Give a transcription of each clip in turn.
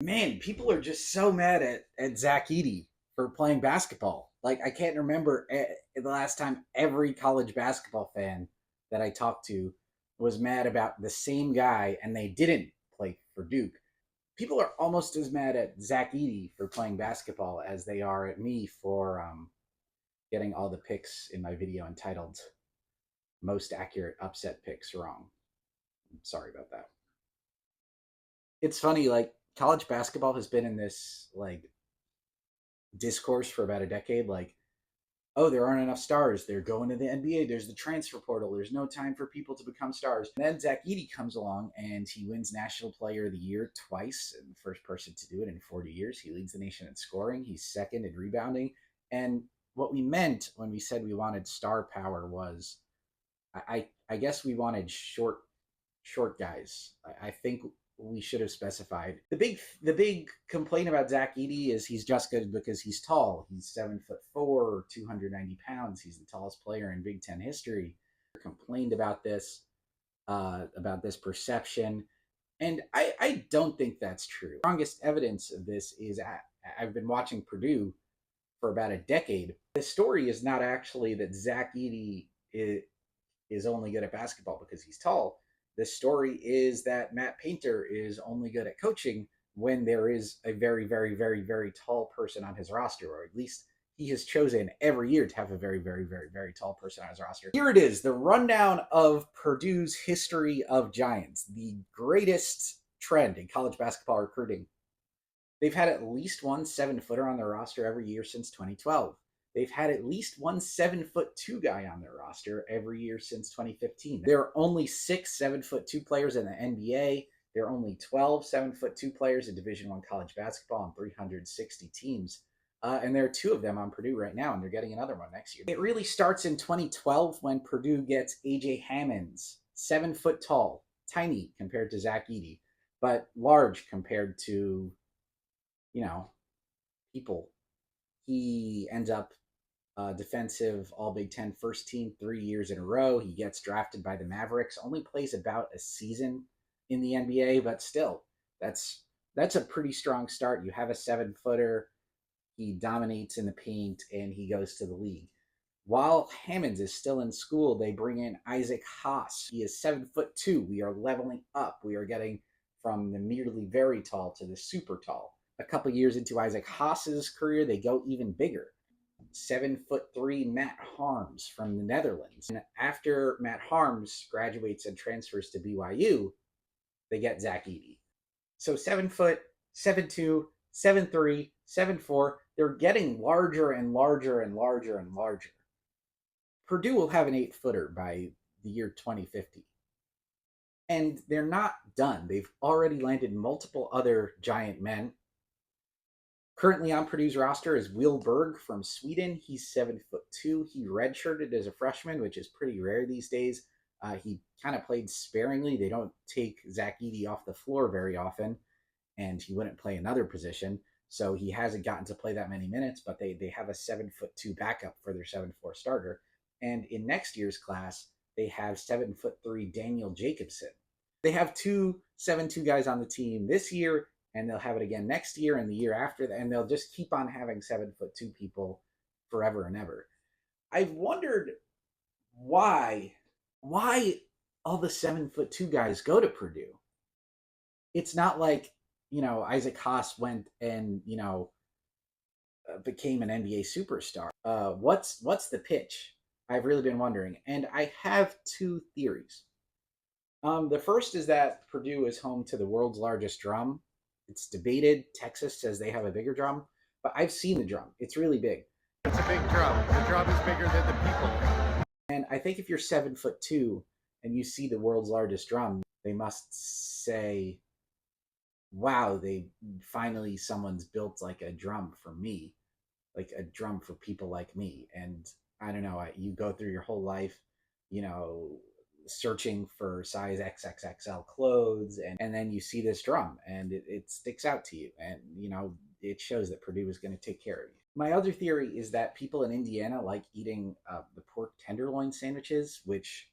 Man, people are just so mad at Zach Edey for playing basketball. Like, I can't remember the last time every college basketball fan that I talked to was mad about the same guy and they didn't play for Duke. People are almost as mad at Zach Edey for playing basketball as they are at me for getting all the picks in my video entitled Most Accurate Upset Picks Wrong. I'm sorry about that. It's funny, like, college basketball has been in this, like, discourse for about a decade, like, oh, there aren't enough stars, they're going to the NBA, there's the transfer portal, there's no time for people to become stars. And then Zach Edey comes along and he wins National Player of the Year twice, and the first person to do it in 40 years. He leads the nation in scoring, he's second in rebounding. And what we meant when we said we wanted star power was, I guess we wanted short guys. I think we should have specified. The big complaint about Zach Edey is he's just good because he's tall. He's 7'4", 290 pounds. He's the tallest player in Big Ten history. Complained about this perception, and I don't think that's true. The strongest evidence of this is I've been watching Purdue for about a decade. The story is not actually that Zach Edey is only good at basketball because he's tall. The story is that Matt Painter is only good at coaching when there is a very, very, very, very tall person on his roster, or at least he has chosen every year to have a very, very, very, very tall person on his roster. Here it is, the rundown of Purdue's history of giants, the greatest trend in college basketball recruiting. They've had at least one 7-footer on their roster every year since 2012. They've had at least one 7'2" guy on their roster every year since 2015. There are only 6 7'2" players in the NBA. There are only 12 7'2" players in Division I college basketball on 360 teams. And there are 2 of them on Purdue right now, and they're getting another one next year. It really starts in 2012 when Purdue gets A.J. Hammonds, 7 foot tall, tiny compared to Zach Edey, but large compared to, people. He ends up defensive All Big Ten first team 3 years in a row. He gets drafted by the Mavericks, only plays about a season in the NBA, but still, that's a pretty strong start. You have a 7-footer, he dominates in the paint, and he goes to the league. While Hammonds is still in school, they bring in Isaac Haas. He is 7'2". We are leveling up. We are getting from the merely very tall to the super tall. A couple years into Isaac Haas's career, they go even bigger. 7'3" Matt Harms from the Netherlands. And after Matt Harms graduates and transfers to BYU, they get Zach Edey. So 7 foot, 7'2", 7'3", 7'4", they're getting larger and larger and larger and larger. Purdue will have an 8-footer by the year 2050. And they're not done. They've already landed multiple other giant men. Currently on Purdue's roster is Will Berg from Sweden. He's 7'2". He redshirted as a freshman, which is pretty rare these days. He kind of played sparingly. They don't take Zach Edey off the floor very often, and he wouldn't play another position. So he hasn't gotten to play that many minutes, but they have a 7'2" backup for their 7'4" starter. And in next year's class, they have 7'3" Daniel Jacobson. They have 2 7'2" guys on the team this year, and they'll have it again next year and the year after that, and they'll just keep on having 7'2" people forever and ever. I've wondered why all the 7'2" guys go to Purdue. It's not like, Isaac Haas went and, became an NBA superstar. What's the pitch? I've really been wondering, and I have 2 theories. The first is that Purdue is home to the world's largest drum. It's debated. Texas says they have a bigger drum, but I've seen the drum. It's really big. It's a big drum. The drum is bigger than the people. And I think if you're 7'2" and you see the world's largest drum, they must say, wow, someone's built like a drum for me, like a drum for people like me. And I don't know, you go through your whole life, searching for size XXXL clothes, and then you see this drum and it sticks out to you, and it shows that Purdue is going to take care of you. My other theory is that people in Indiana like eating the pork tenderloin sandwiches, which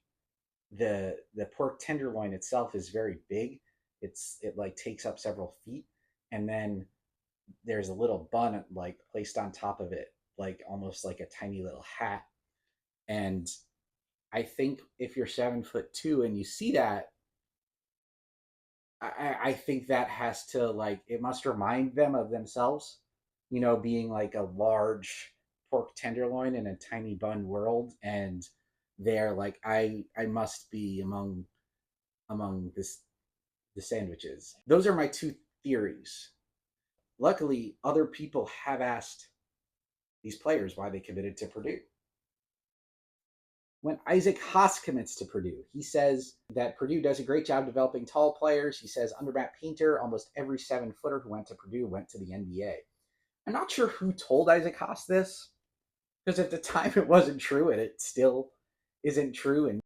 the pork tenderloin itself is very big. It takes up several feet, and then there's a little bun like placed on top of it, like almost like a tiny little hat. And I think if you're 7'2" and you see that, I think that has to, like, it must remind them of themselves, being like a large pork tenderloin in a tiny bun world, and they're like, I must be among the sandwiches. Those are my two theories. Luckily, other people have asked these players why they committed to Purdue. When Isaac Haas commits to Purdue, he says that Purdue does a great job developing tall players. He says under Matt Painter, almost every 7-footer who went to Purdue went to the NBA. I'm not sure who told Isaac Haas this, because at the time it wasn't true, and it still isn't true. And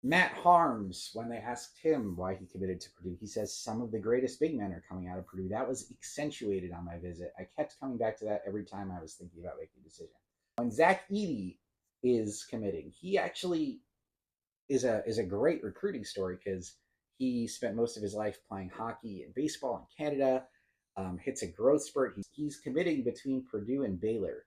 Matt Harms, when they asked him why he committed to Purdue, he says some of the greatest big men are coming out of Purdue. That was accentuated on my visit. I kept coming back to that every time I was thinking about making a decision. When Zach Edey is committing, he actually is a great recruiting story, because he spent most of his life playing hockey and baseball in Canada. Hits a growth spurt. He's committing between Purdue and Baylor.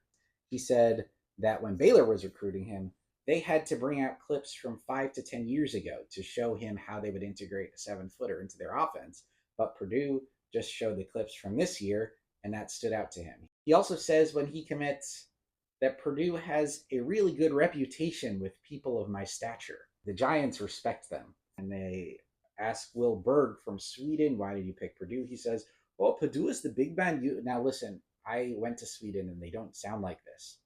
He said that when Baylor was recruiting him, they had to bring out clips from 5 to 10 years ago to show him how they would integrate a 7-footer into their offense. But Purdue just showed the clips from this year, and that stood out to him. He also says when he commits that Purdue has a really good reputation with people of my stature. The Giants respect them, and they ask Will Berg from Sweden, why did you pick Purdue? He says, well, Purdue is the big band. Now listen, I went to Sweden and they don't sound like this.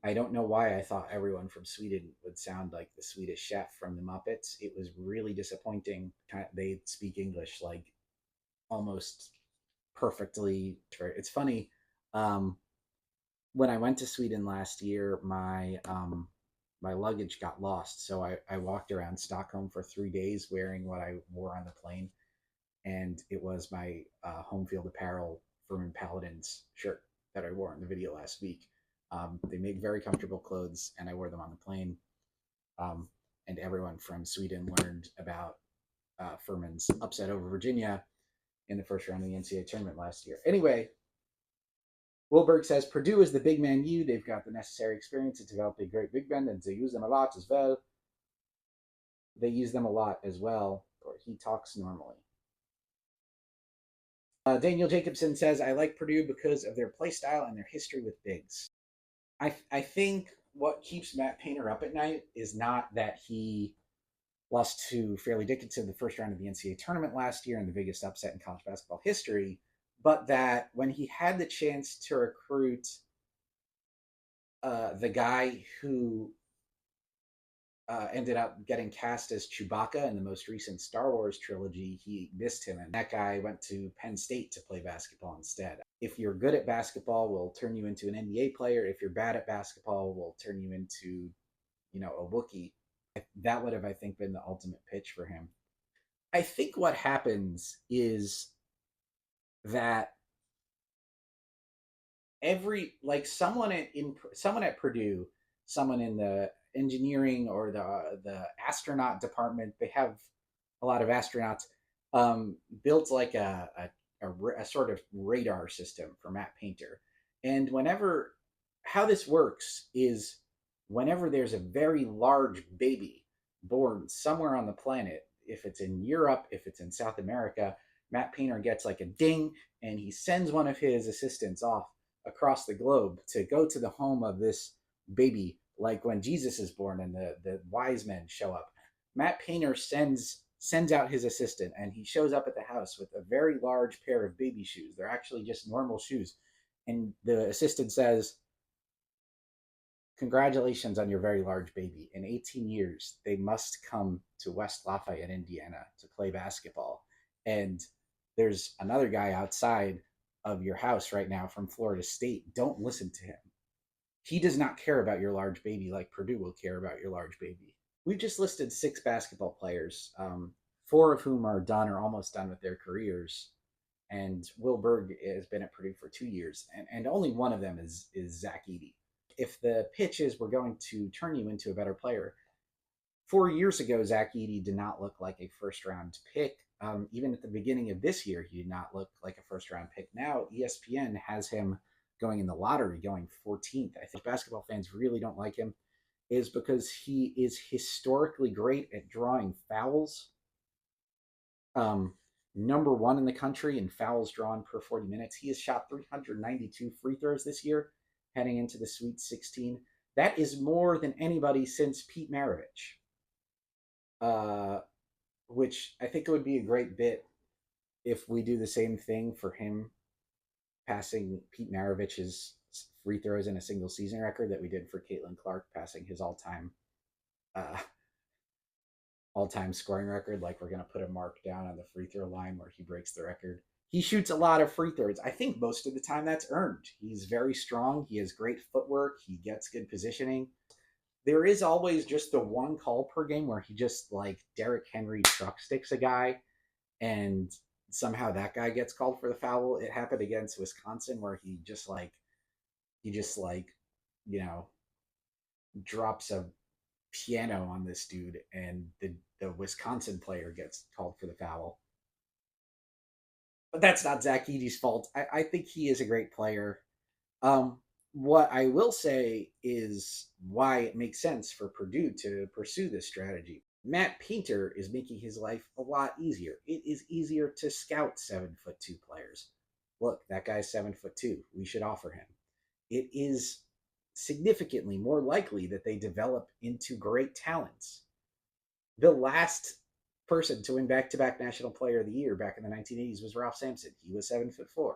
I don't know why I thought everyone from Sweden would sound like the Swedish chef from the Muppets. It was really disappointing. They speak English like almost perfectly. It's funny. When I went to Sweden last year, my luggage got lost, so I walked around Stockholm for 3 days wearing what I wore on the plane, and it was my home field apparel Furman Paladins shirt that I wore in the video last week. They make very comfortable clothes, and I wore them on the plane. And everyone from Sweden learned about Furman's upset over Virginia in the first round of the NCAA tournament last year. Anyway, Wilberg says Purdue is the big man U. They've got the necessary experience to develop a great big man, and they use them a lot as well. They use them a lot as well, or he talks normally. Daniel Jacobson says, I like Purdue because of their play style and their history with bigs. I think what keeps Matt Painter up at night is not that he lost to Fairleigh Dickinson in the first round of the NCAA tournament last year and the biggest upset in college basketball history, but that when he had the chance to recruit the guy who ended up getting cast as Chewbacca in the most recent Star Wars trilogy, he missed him, and that guy went to Penn State to play basketball instead. If you're good at basketball, we'll turn you into an NBA player. If you're bad at basketball, we'll turn you into, a Wookiee. That would have, I think, been the ultimate pitch for him. I think what happens is that someone at Purdue, someone in the engineering or the astronaut department, they have a lot of astronauts, built like a sort of radar system for Matt Painter. And how this works is whenever there's a very large baby born somewhere on the planet, if it's in Europe, if it's in South America, Matt Painter gets like a ding, and he sends one of his assistants off across the globe to go to the home of this baby, like when Jesus is born and the wise men show up. Matt Painter sends out his assistant, and he shows up at the house with a very large pair of baby shoes. They're actually just normal shoes. And the assistant says, congratulations on your very large baby. In 18 years, they must come to West Lafayette, Indiana to play basketball. And there's another guy outside of your house right now from Florida State. Don't listen to him. He does not care about your large baby like Purdue will care about your large baby. We've just listed 6 basketball players, 4 of whom are done or almost done with their careers. And Will Berg has been at Purdue for 2 years, and only one of them is Zach Edey. If the pitch is we're going to turn you into a better player, 4 years ago, Zach Edey did not look like a first-round pick. Even at the beginning of this year, he did not look like a first round pick. Now ESPN has him going in the lottery, going 14th. I think basketball fans really don't like him is because he is historically great at drawing fouls. Um, Number one in the country in fouls drawn per 40 minutes. He has shot 392 free throws this year, heading into the Sweet 16. That is more than anybody since Pete Maravich, uh, which I think it would be a great bit if we do the same thing for him, passing Pete Maravich's free throws in a single season record that we did for Caitlin Clark, passing his uh, all-time scoring record. Like we're going to put a mark down on the free throw line where he breaks the record. He shoots a lot of free throws. I think most of the time that's earned. He's very strong. He has great footwork. He gets good positioning. There is always just the one call per game where he just like Derrick Henry truck sticks a guy and somehow that guy gets called for the foul. It happened against Wisconsin where he just like you know drops a piano on this dude and the Wisconsin player gets called for the foul. But that's not Zach Edey's fault. I think he is a great player. What I will say is why it makes sense for Purdue to pursue this strategy. Matt Painter is making his life a lot easier. It is easier to scout 7'2" players. Look, that guy's 7'2". We should offer him. It is significantly more likely that they develop into great talents. The last person to win back-to-back National Player of the Year back in the 1980s was Ralph Sampson. He was 7'4".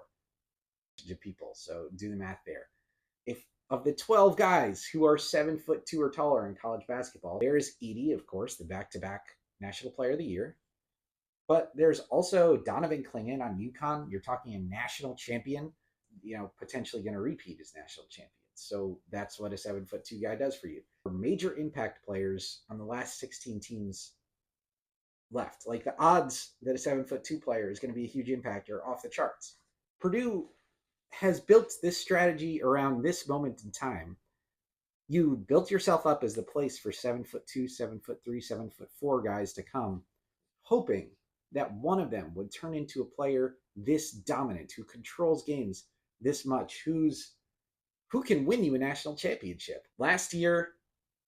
People, so do the math there. If of the 12 guys who are 7'2" or taller in college basketball, there is Edey, of course, the back-to-back National Player of the Year. But there's also Donovan Clingan on UConn. You're talking a national champion, potentially going to repeat as national champion. So that's what a 7'2" guy does for you. For major impact players on the last 16 teams left, like the odds that a 7'2" player is going to be a huge impact are off the charts. Purdue has built this strategy around this moment in time. You built yourself up as the place for 7'2", 7'3", 7'4" guys to come, hoping that one of them would turn into a player this dominant, who controls games this much, who can win you a national championship. Last year,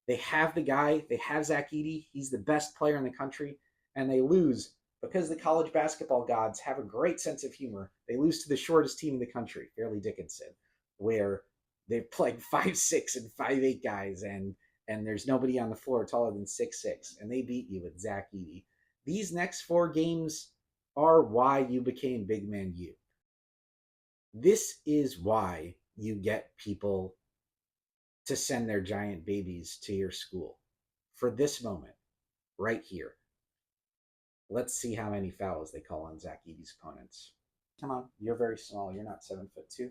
they have the guy, they have Zach Edey, he's the best player in the country, and they lose because the college basketball gods have a great sense of humor. They lose to the shortest team in the country, Fairleigh Dickinson, where they're playing 5'6" and 5'8" guys, and there's nobody on the floor taller than 6'6", and they beat you with Zach Edey. These next 4 games are why you became Big Man U. This is why you get people to send their giant babies to your school for this moment right here. Let's see how many fouls they call on Zach Edey's opponents. Come on, you're very small. You're not 7'2".